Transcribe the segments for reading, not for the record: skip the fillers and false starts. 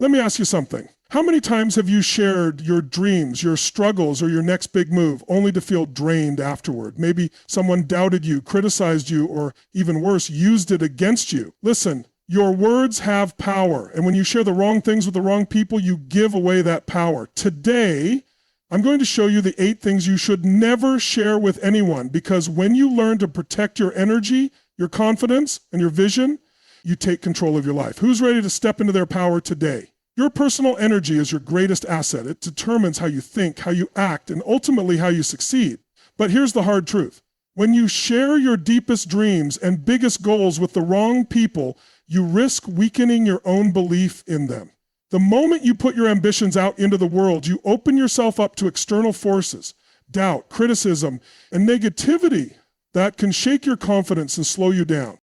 Let me ask you something. How many times have you shared your dreams, your struggles, or your next big move only to feel drained afterward? Maybe someone doubted you, criticized you, or even worse, used it against you. Listen, your words have power, and when you share the wrong things with the wrong people, you give away that power. Today, I'm going to show you the 8 things you should never share with anyone, because when you learn to protect your energy, your confidence, and your vision, you take control of your life. Who's ready to step into their power today? Your personal energy is your greatest asset. It determines how you think, how you act, and ultimately how you succeed. But here's the hard truth. When you share your deepest dreams and biggest goals with the wrong people, you risk weakening your own belief in them. The moment you put your ambitions out into the world, you open yourself up to external forces, doubt, criticism, and negativity that can shake your confidence and slow you down.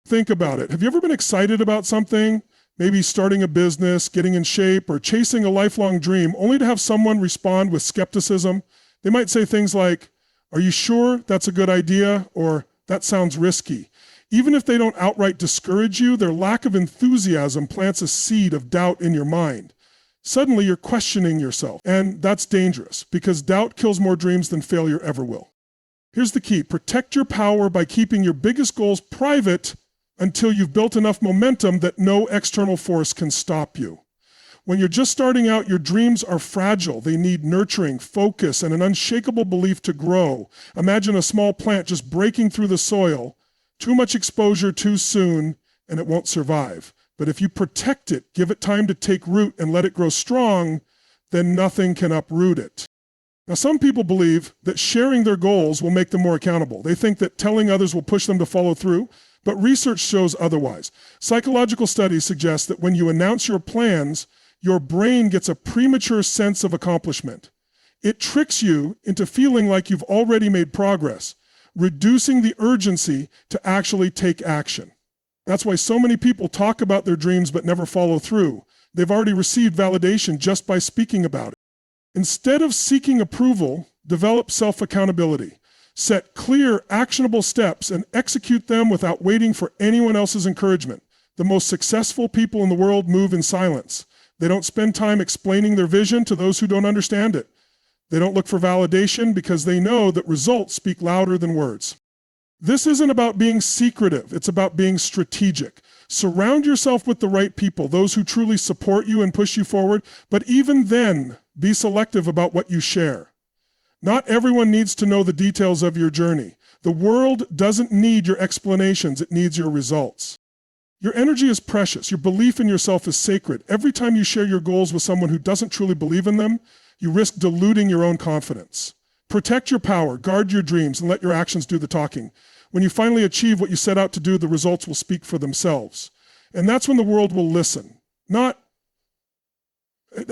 Think about it. Have you ever been excited about something? Maybe starting a business, getting in shape, or chasing a lifelong dream, only to have someone respond with skepticism? They might say things like, "Are you sure that's a good idea?" Or "That sounds risky." Even if they don't outright discourage you, their lack of enthusiasm plants a seed of doubt in your mind. Suddenly you're questioning yourself, and that's dangerous because doubt kills more dreams than failure ever will. Here's the key. Protect your power by keeping your biggest goals private until you've built enough momentum that no external force can stop you. When you're just starting out, your dreams are fragile. They need nurturing, focus, and an unshakable belief to grow. Imagine a small plant just breaking through the soil. Too much exposure too soon, and it won't survive. But if you protect it, give it time to take root and let it grow strong, then nothing can uproot it. Now, some people believe that sharing their goals will make them more accountable. They think that telling others will push them to follow through, but research shows otherwise. Psychological studies suggest that when you announce your plans, your brain gets a premature sense of accomplishment. It tricks you into feeling like you've already made progress, reducing the urgency to actually take action. That's why so many people talk about their dreams but never follow through. They've already received validation just by speaking about it. Instead of seeking approval, develop self-accountability. Set clear, actionable steps and execute them without waiting for anyone else's encouragement. The most successful people in the world move in silence. They don't spend time explaining their vision to those who don't understand it. They don't look for validation because they know that results speak louder than words. This isn't about being secretive, it's about being strategic. Surround yourself with the right people, those who truly support you and push you forward, but even then, be selective about what you share. Not everyone needs to know the details of your journey. The world doesn't need your explanations, it needs your results. Your energy is precious, your belief in yourself is sacred. Every time you share your goals with someone who doesn't truly believe in them, you risk diluting your own confidence. Protect your power, guard your dreams, and let your actions do the talking. When you finally achieve what you set out to do, the results will speak for themselves. And that's when the world will listen.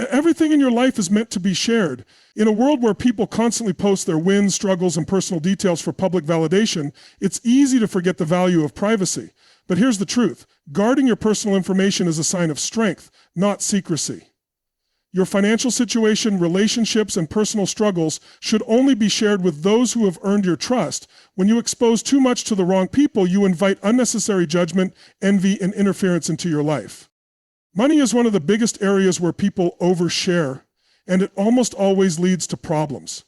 Everything in your life is meant to be shared. In a world where people constantly post their wins, struggles, and personal details for public validation, it's easy to forget the value of privacy. But here's the truth. Guarding your personal information is a sign of strength, not secrecy. Your financial situation, relationships, and personal struggles should only be shared with those who have earned your trust. When you expose too much to the wrong people, you invite unnecessary judgment, envy, and interference into your life. Money is one of the biggest areas where people overshare, and it almost always leads to problems.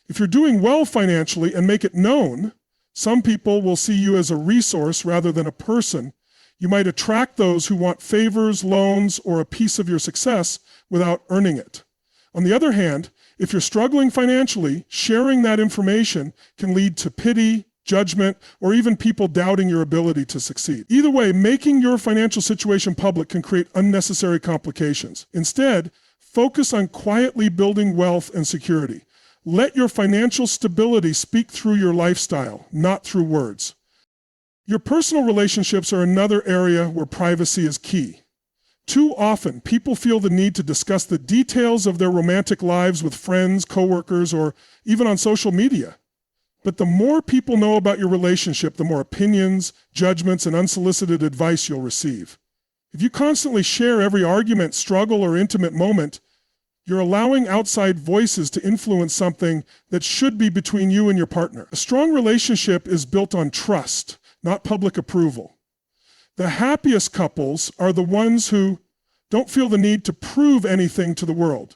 If you're doing well financially and make it known, some people will see you as a resource rather than a person. You might attract those who want favors, loans, or a piece of your success without earning it. On the other hand, if you're struggling financially, sharing that information can lead to pity, judgment, or even people doubting your ability to succeed. Either way, making your financial situation public can create unnecessary complications. Instead, focus on quietly building wealth and security. Let your financial stability speak through your lifestyle, not through words. Your personal relationships are another area where privacy is key. Too often, people feel the need to discuss the details of their romantic lives with friends, coworkers, or even on social media. But the more people know about your relationship, the more opinions, judgments, and unsolicited advice you'll receive. If you constantly share every argument, struggle, or intimate moment, you're allowing outside voices to influence something that should be between you and your partner. A strong relationship is built on trust, not public approval. The happiest couples are the ones who Don't feel the need to prove anything to the world.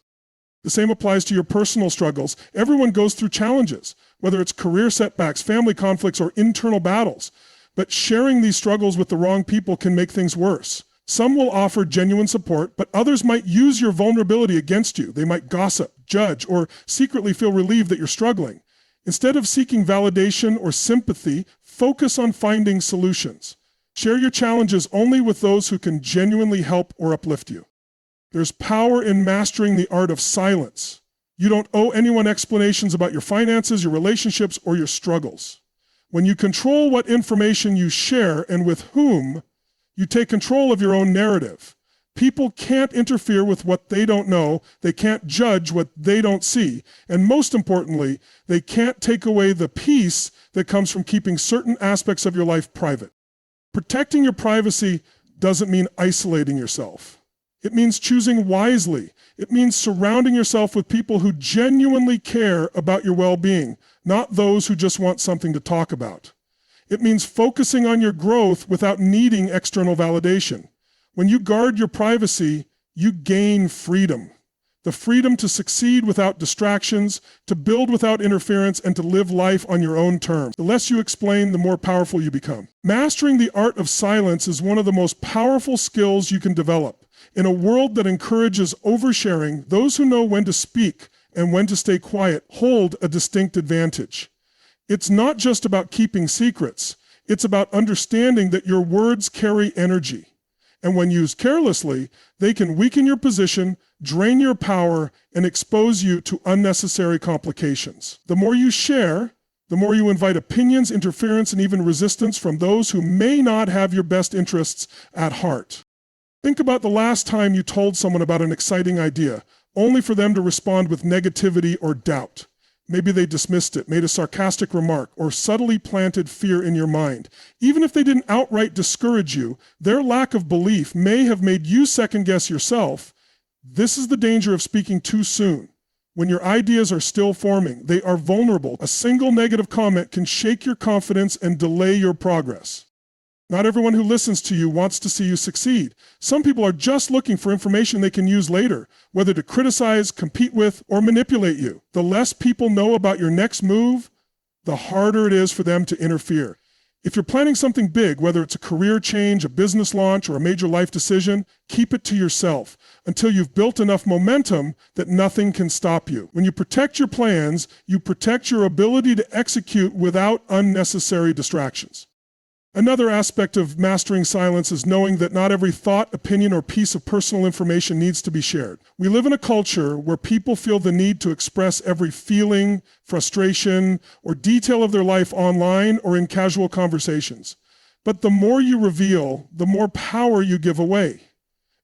The same applies to your personal struggles. Everyone goes through challenges, whether it's career setbacks, family conflicts, or internal battles. But sharing these struggles with the wrong people can make things worse. Some will offer genuine support, but others might use your vulnerability against you. They might gossip, judge, or secretly feel relieved that you're struggling. Instead of seeking validation or sympathy, focus on finding solutions. Share your challenges only with those who can genuinely help or uplift you. There's power in mastering the art of silence. You don't owe anyone explanations about your finances, your relationships, or your struggles. When you control what information you share and with whom, you take control of your own narrative. People can't interfere with what they don't know, they can't judge what they don't see, and most importantly, they can't take away the peace that comes from keeping certain aspects of your life private. Protecting your privacy doesn't mean isolating yourself. It means choosing wisely. It means surrounding yourself with people who genuinely care about your well-being, not those who just want something to talk about. It means focusing on your growth without needing external validation. When you guard your privacy, you gain freedom. The freedom to succeed without distractions, to build without interference, and to live life on your own terms. The less you explain, the more powerful you become. Mastering the art of silence is one of the most powerful skills you can develop. In a world that encourages oversharing, those who know when to speak and when to stay quiet hold a distinct advantage. It's not just about keeping secrets. It's about understanding that your words carry energy. And when used carelessly, they can weaken your position, drain your power, and expose you to unnecessary complications. The more you share, the more you invite opinions, interference, and even resistance from those who may not have your best interests at heart. Think about the last time you told someone about an exciting idea, only for them to respond with negativity or doubt. Maybe they dismissed it, made a sarcastic remark, or subtly planted fear in your mind. Even if they didn't outright discourage you, their lack of belief may have made you second-guess yourself. This is the danger of speaking too soon. When your ideas are still forming, they are vulnerable. A single negative comment can shake your confidence and delay your progress. Not everyone who listens to you wants to see you succeed. Some people are just looking for information they can use later, whether to criticize, compete with, or manipulate you. The less people know about your next move, the harder it is for them to interfere. If you're planning something big, whether it's a career change, a business launch, or a major life decision, keep it to yourself until you've built enough momentum that nothing can stop you. When you protect your plans, you protect your ability to execute without unnecessary distractions. Another aspect of mastering silence is knowing that not every thought, opinion, or piece of personal information needs to be shared. We live in a culture where people feel the need to express every feeling, frustration, or detail of their life online or in casual conversations. But the more you reveal, the more power you give away.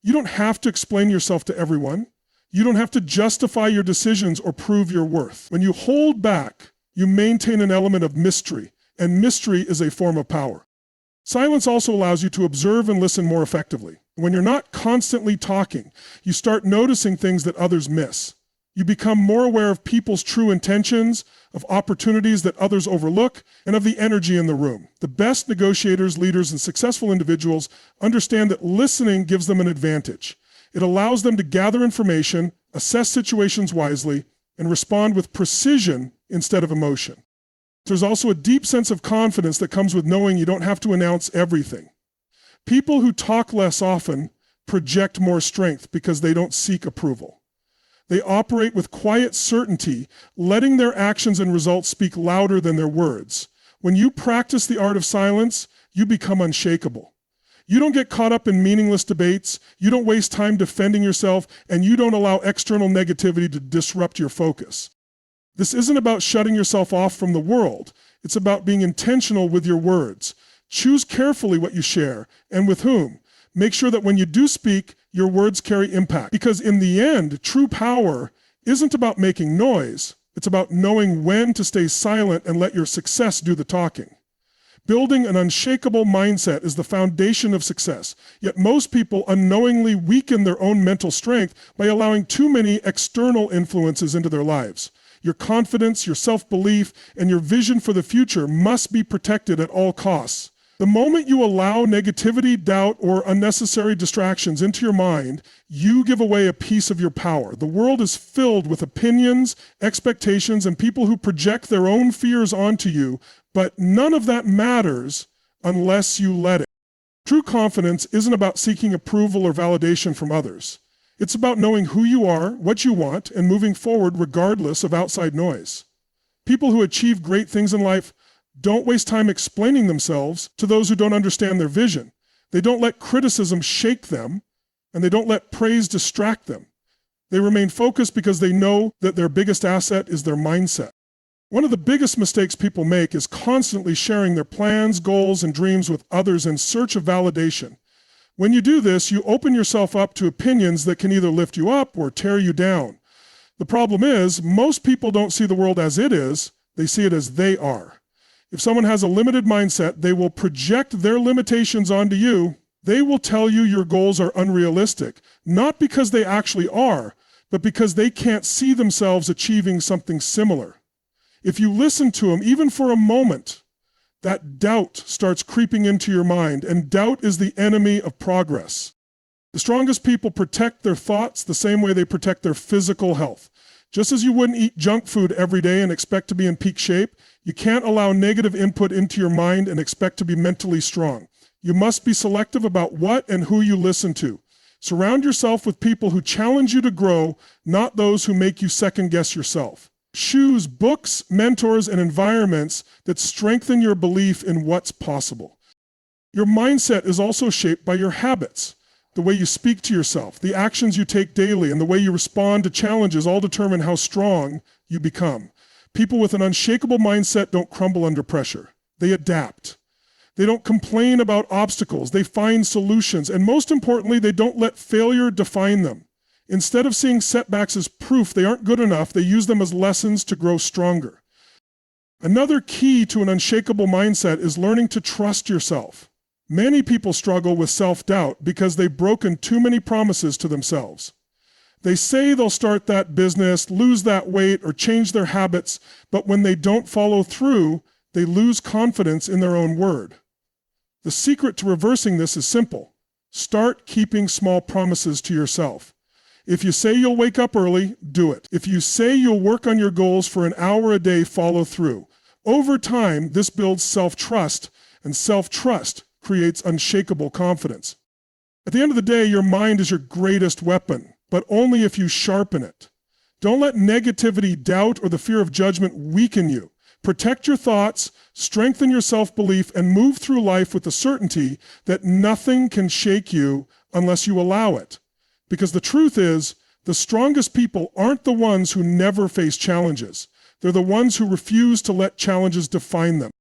You don't have to explain yourself to everyone. You don't have to justify your decisions or prove your worth. When you hold back, you maintain an element of mystery, and mystery is a form of power. Silence also allows you to observe and listen more effectively. When you're not constantly talking, you start noticing things that others miss. You become more aware of people's true intentions, of opportunities that others overlook, and of the energy in the room. The best negotiators, leaders, and successful individuals understand that listening gives them an advantage. It allows them to gather information, assess situations wisely, and respond with precision instead of emotion. There's also a deep sense of confidence that comes with knowing you don't have to announce everything. People who talk less often project more strength because they don't seek approval. They operate with quiet certainty, letting their actions and results speak louder than their words. When you practice the art of silence, you become unshakable. You don't get caught up in meaningless debates, you don't waste time defending yourself, and you don't allow external negativity to disrupt your focus. This isn't about shutting yourself off from the world. It's about being intentional with your words. Choose carefully what you share and with whom. Make sure that when you do speak, your words carry impact. Because in the end, true power isn't about making noise. It's about knowing when to stay silent and let your success do the talking. Building an unshakable mindset is the foundation of success. Yet most people unknowingly weaken their own mental strength by allowing too many external influences into their lives. Your confidence, your self-belief, and your vision for the future must be protected at all costs. The moment you allow negativity, doubt, or unnecessary distractions into your mind, you give away a piece of your power. The world is filled with opinions, expectations, and people who project their own fears onto you, but none of that matters unless you let it. True confidence isn't about seeking approval or validation from others. It's about knowing who you are, what you want, and moving forward regardless of outside noise. People who achieve great things in life don't waste time explaining themselves to those who don't understand their vision. They don't let criticism shake them, and they don't let praise distract them. They remain focused because they know that their biggest asset is their mindset. One of the biggest mistakes people make is constantly sharing their plans, goals, and dreams with others in search of validation. When you do this, you open yourself up to opinions that can either lift you up or tear you down. The problem is, most people don't see the world as it is, they see it as they are. If someone has a limited mindset, they will project their limitations onto you. They will tell you your goals are unrealistic, not because they actually are, but because they can't see themselves achieving something similar. If you listen to them, even for a moment, that doubt starts creeping into your mind, and doubt is the enemy of progress. The strongest people protect their thoughts the same way they protect their physical health. Just as you wouldn't eat junk food every day and expect to be in peak shape, you can't allow negative input into your mind and expect to be mentally strong. You must be selective about what and who you listen to. Surround yourself with people who challenge you to grow, not those who make you second-guess yourself. Choose books, mentors, and environments that strengthen your belief in what's possible. Your mindset is also shaped by your habits. The way you speak to yourself, the actions you take daily, and the way you respond to challenges all determine how strong you become. People with an unshakable mindset don't crumble under pressure. They adapt. They don't complain about obstacles. They find solutions. And most importantly, they don't let failure define them. Instead of seeing setbacks as proof they aren't good enough, they use them as lessons to grow stronger. Another key to an unshakable mindset is learning to trust yourself. Many people struggle with self-doubt because they've broken too many promises to themselves. They say they'll start that business, lose that weight, or change their habits, but when they don't follow through, they lose confidence in their own word. The secret to reversing this is simple. Start keeping small promises to yourself. If you say you'll wake up early, do it. If you say you'll work on your goals for an hour a day, follow through. Over time, this builds self-trust, and self-trust creates unshakable confidence. At the end of the day, your mind is your greatest weapon, but only if you sharpen it. Don't let negativity, doubt, or the fear of judgment weaken you. Protect your thoughts, strengthen your self-belief, and move through life with the certainty that nothing can shake you unless you allow it. Because the truth is, the strongest people aren't the ones who never face challenges. They're the ones who refuse to let challenges define them.